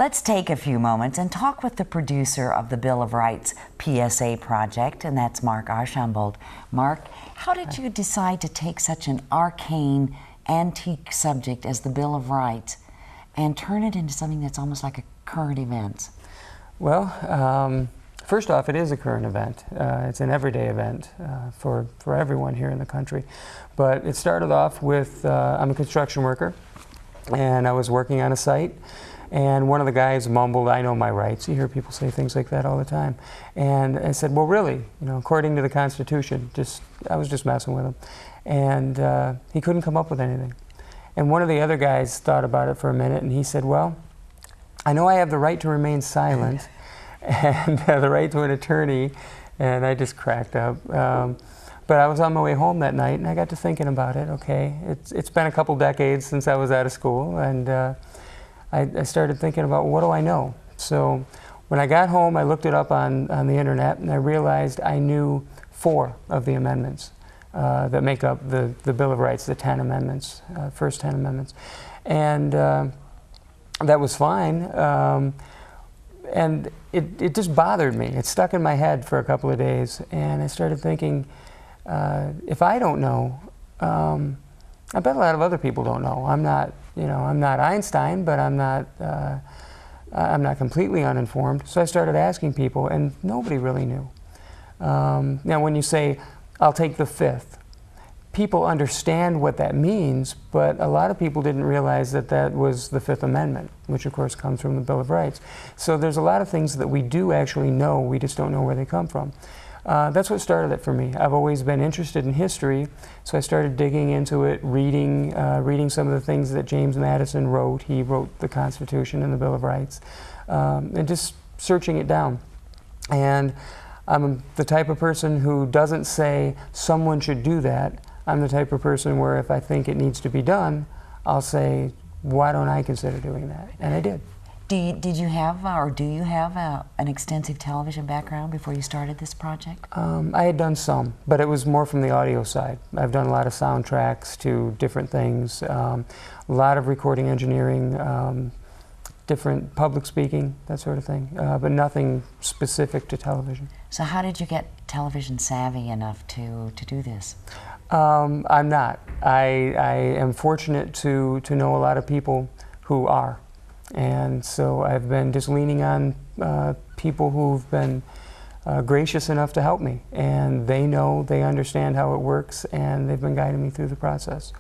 Let's take a few moments and talk with the producer of the Bill of Rights PSA project, and that's Mark Archambault. Mark, how did you decide to take such an arcane, antique subject as the Bill of Rights and turn it into something that's almost like a current event? Well, first off, it is a current event. It's an everyday event for everyone here in the country. But it started off with, I'm a construction worker, and I was working on a site, and one of the guys mumbled, "I know my rights." You hear people say things like that all the time. And I said, "Well, really, according to the Constitution," I was just messing with him. And he couldn't come up with anything. And one of the other guys thought about it for a minute, and he said, "Well, I know I have the right to remain silent and the right to an attorney," and I just cracked up. But I was on my way home that night, and I got to thinking about it. Okay, it's been a couple decades since I was out of school, and I started thinking about, what do I know? So when I got home, I looked it up on the internet, and I realized I knew 4 of the amendments that make up the Bill of Rights, the 10 amendments, first 10 amendments. And that was fine. And it just bothered me. It stuck in my head for a couple of days, and I started thinking, if I don't know, I bet a lot of other people don't know. I'm not Einstein, but I'm not completely uninformed. So I started asking people, and nobody really knew. Now, when you say, "I'll take the 5th," people understand what that means, but a lot of people didn't realize that that was the 5th Amendment, which of course comes from the Bill of Rights. So there's a lot of things that we do actually know, we just don't know where they come from. That's what started it for me. I've always been interested in history, so I started digging into it, reading some of the things that James Madison wrote. He wrote the Constitution and the Bill of Rights, and just searching it down. And I'm the type of person who doesn't say someone should do that. I'm the type of person where if I think it needs to be done, I'll say, why don't I consider doing that? And I did. Did you have, or do you have an extensive television background before you started this project? I had done some, but it was more from the audio side. I've done a lot of soundtracks to different things, a lot of recording engineering, different public speaking, that sort of thing, but nothing specific to television. So how did you get television savvy enough to do this? I'm not. I am fortunate to know a lot of people who are. And so I've been just leaning on people who've been gracious enough to help me. And they know, they understand how it works, and they've been guiding me through the process.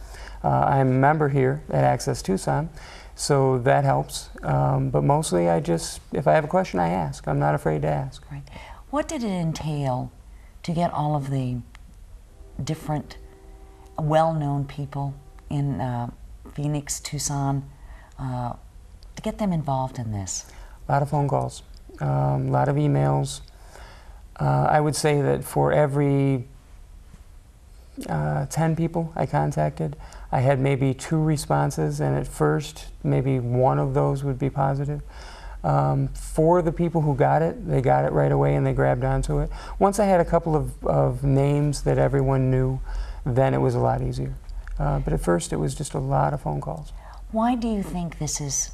I'm a member here at Access Tucson, so that helps. But mostly if I have a question, I ask. I'm not afraid to ask. Right. What did it entail to get all of the different well-known people in Phoenix, Tucson, to get them involved in this? A lot of phone calls, a lot of emails. I would say that for every 10 people I contacted, I had maybe 2 responses, and at first maybe 1 of those would be positive. For the people who got it, they got it right away and they grabbed onto it. Once I had a couple of names that everyone knew, then it was a lot easier. But at first it was just a lot of phone calls. Why do you think this is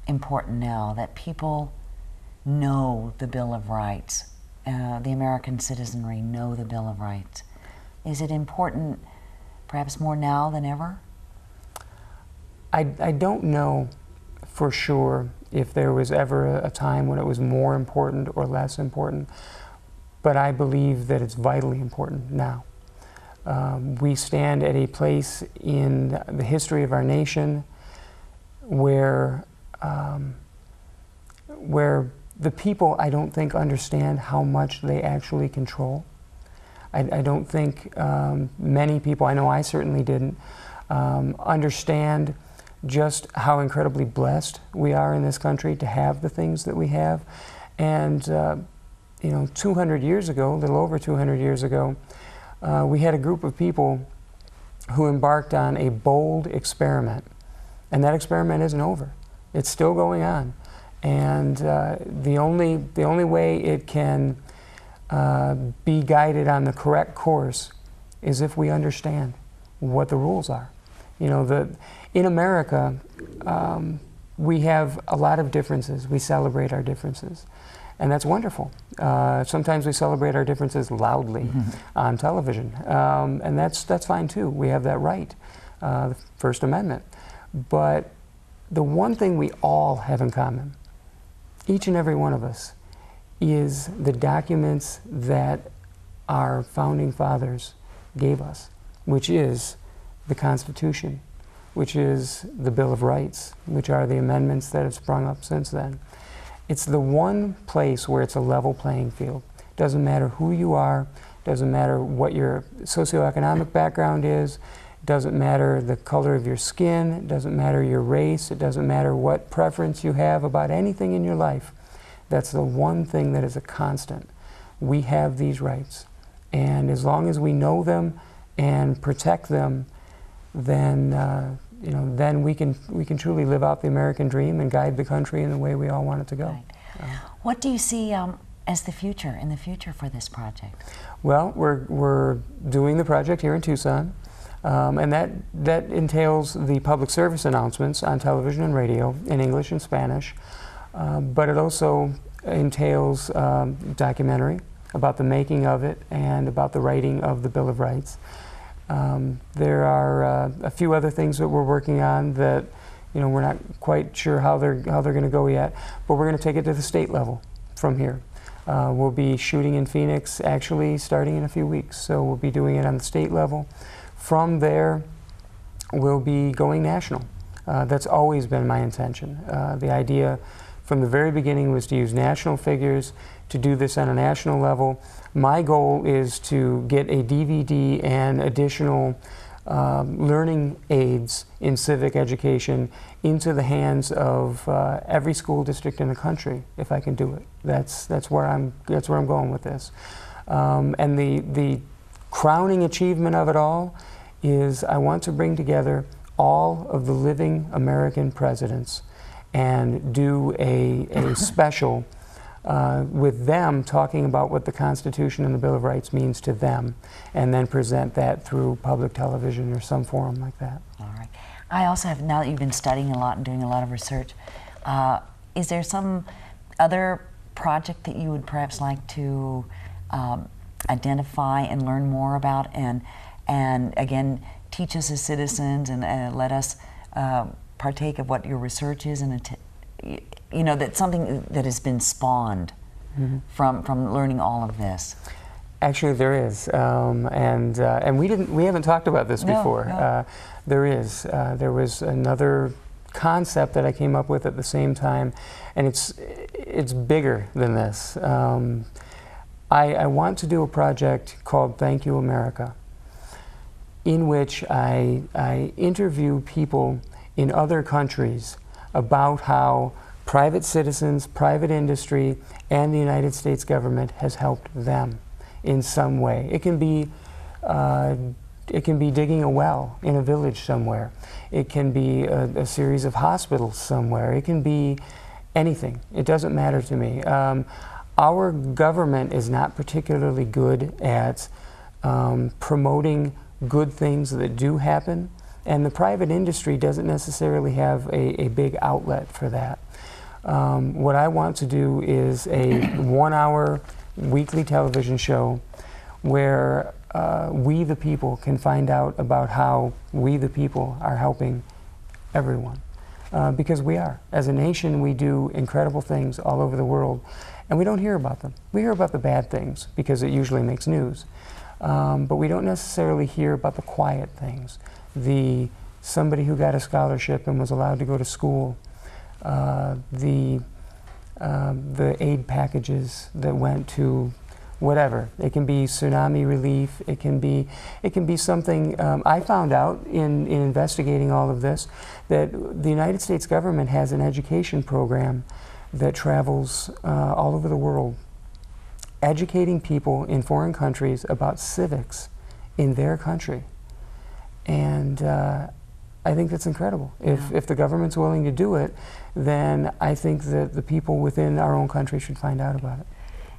important now, that people know the Bill of Rights, the American citizenry know the Bill of Rights? Is it important perhaps more now than ever? I don't know for sure if there was ever a time when it was more important or less important, but I believe that it's vitally important now. We stand at a place in the history of our nation where the people, I don't think, understand how much they actually control. I don't think many people, I know I certainly didn't, understand just how incredibly blessed we are in this country to have the things that we have. And 200 years ago, a little over 200 years ago, we had a group of people who embarked on a bold experiment. And that experiment isn't over. It's still going on. And the only way it can be guided on the correct course is if we understand what the rules are. In America, we have a lot of differences. We celebrate our differences. And that's wonderful. Sometimes we celebrate our differences loudly on television. And that's fine too. We have that right, the First Amendment. But the one thing we all have in common, each and every one of us, is the documents that our founding fathers gave us, which is the Constitution, which is the Bill of Rights, which are the amendments that have sprung up since then. It's the one place where it's a level playing field. Doesn't matter who you are, doesn't matter what your socioeconomic background is, doesn't matter the color of your skin, it doesn't matter your race, it doesn't matter what preference you have about anything in your life. That's the one thing that is a constant. We have these rights. And as long as we know them and protect them, then then we can truly live out the American dream and guide the country in the way we all want it to go. Right. What do you see as the future for this project? Well, we're doing the project here in Tucson, and that entails the public service announcements on television and radio in English and Spanish, but it also entails documentary about the making of it and about the writing of the Bill of Rights. There are a few other things that we're working on that we're not quite sure how they're going to go yet, but we're going to take it to the state level from here. We'll be shooting in Phoenix actually starting in a few weeks, so we'll be doing it on the state level. From there, we'll be going national. That's always been my intention. The idea from the very beginning was to use national figures to do this on a national level. My goal is to get a DVD and additional learning aids in civic education into the hands of every school district in the country, if I can do it. That's where I'm going with this. And the crowning achievement of it all is I want to bring together all of the living American presidents and do a special with them talking about what the Constitution and the Bill of Rights means to them, and then present that through public television or some forum like that. All right. I also have, now that you've been studying a lot and doing a lot of research, is there some other project that you would perhaps like to identify and learn more about, and again, teach us as citizens and let us partake of what your research is, and that's something that has been spawned from learning all of this? Actually, there is, and we haven't talked about this before. No. There is. There was another concept that I came up with at the same time, and it's bigger than this. I want to do a project called Thank You America, in which I interview people in other countries about how private citizens, private industry, and the United States government has helped them in some way. It can be digging a well in a village somewhere. It can be a series of hospitals somewhere. It can be anything. It doesn't matter to me. Our government is not particularly good at promoting good things that do happen, and the private industry doesn't necessarily have a big outlet for that. What I want to do is a 1-hour weekly television show where we the people can find out about how we the people are helping everyone. Because we are. As a nation, we do incredible things all over the world, and we don't hear about them. We hear about the bad things because it usually makes news. But we don't necessarily hear about the quiet things. Somebody who got a scholarship and was allowed to go to school, the aid packages that went to whatever. It can be tsunami relief. It can be something. I found out in investigating all of this that the United States government has an education program that travels all over the world, educating people in foreign countries about civics in their country. And I think that's incredible. If the government's willing to do it, then I think that the people within our own country should find out about it.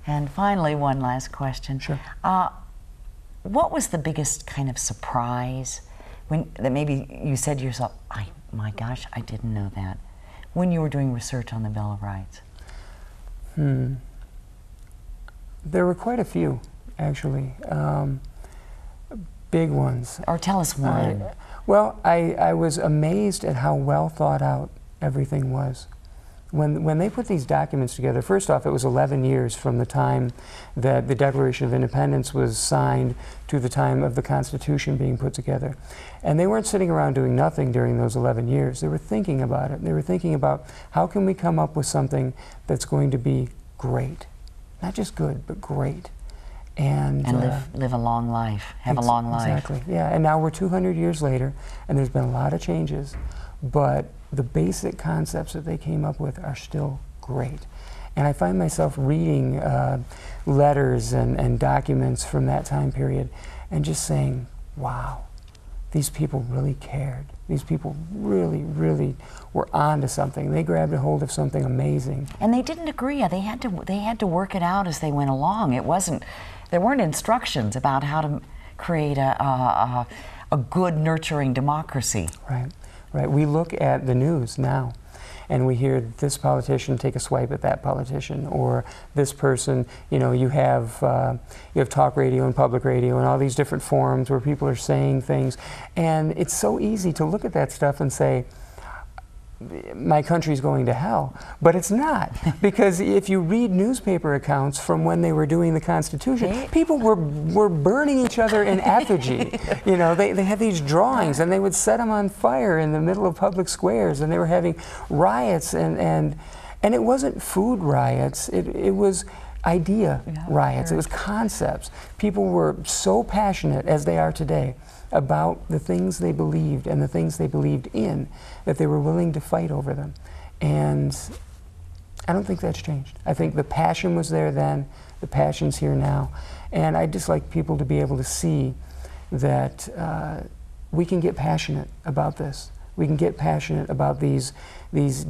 And finally, one last question. Sure. What was the biggest kind of surprise that maybe you said to yourself, my gosh, I didn't know that. when you were doing research on the Bill of Rights? There were quite a few, actually, big ones. Or tell us one. Well, I was amazed at how well thought out everything was. When they put these documents together, first off, it was 11 years from the time that the Declaration of Independence was signed to the time of the Constitution being put together. And they weren't sitting around doing nothing during those 11 years. They were thinking about it. They were thinking about how can we come up with something that's going to be great. Not just good, but great. And live a long life, have a long life. Exactly, yeah. And now we're 200 years later, and there's been a lot of changes, but the basic concepts that they came up with are still great. And I find myself reading letters and documents from that time period and just saying, wow, these people really cared. These people really, really were on to something. They grabbed a hold of something amazing. And they didn't agree. They had to work it out as they went along. There weren't instructions about how to create a good, nurturing democracy. Right. Right. We look at the news now, and we hear this politician take a swipe at that politician, or this person. You know, you have talk radio and public radio and all these different forums where people are saying things, and it's so easy to look at that stuff and say, my country's going to hell. But it's not, because if you read newspaper accounts from when they were doing the Constitution, people were burning each other in effigy. You know, they had these drawings, and they would set them on fire in the middle of public squares, and they were having riots, and it wasn't food riots, it was idea riots, sure. It was concepts. People were so passionate, as they are today, about the things they believed and the things they believed in, that they were willing to fight over them. And I don't think that's changed. I think the passion was there then, the passion's here now, and I'd just like people to be able to see that we can get passionate about this. We can get passionate about these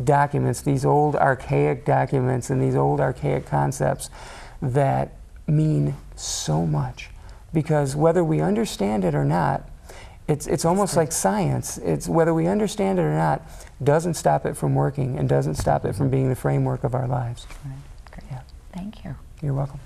documents, these old archaic documents and these old archaic concepts that mean so much. Because whether we understand it or not, it's almost like science. It's whether we understand it or not doesn't stop it from working and doesn't stop it from being the framework of our lives. Right. Great. Yeah. Thank you. You're welcome.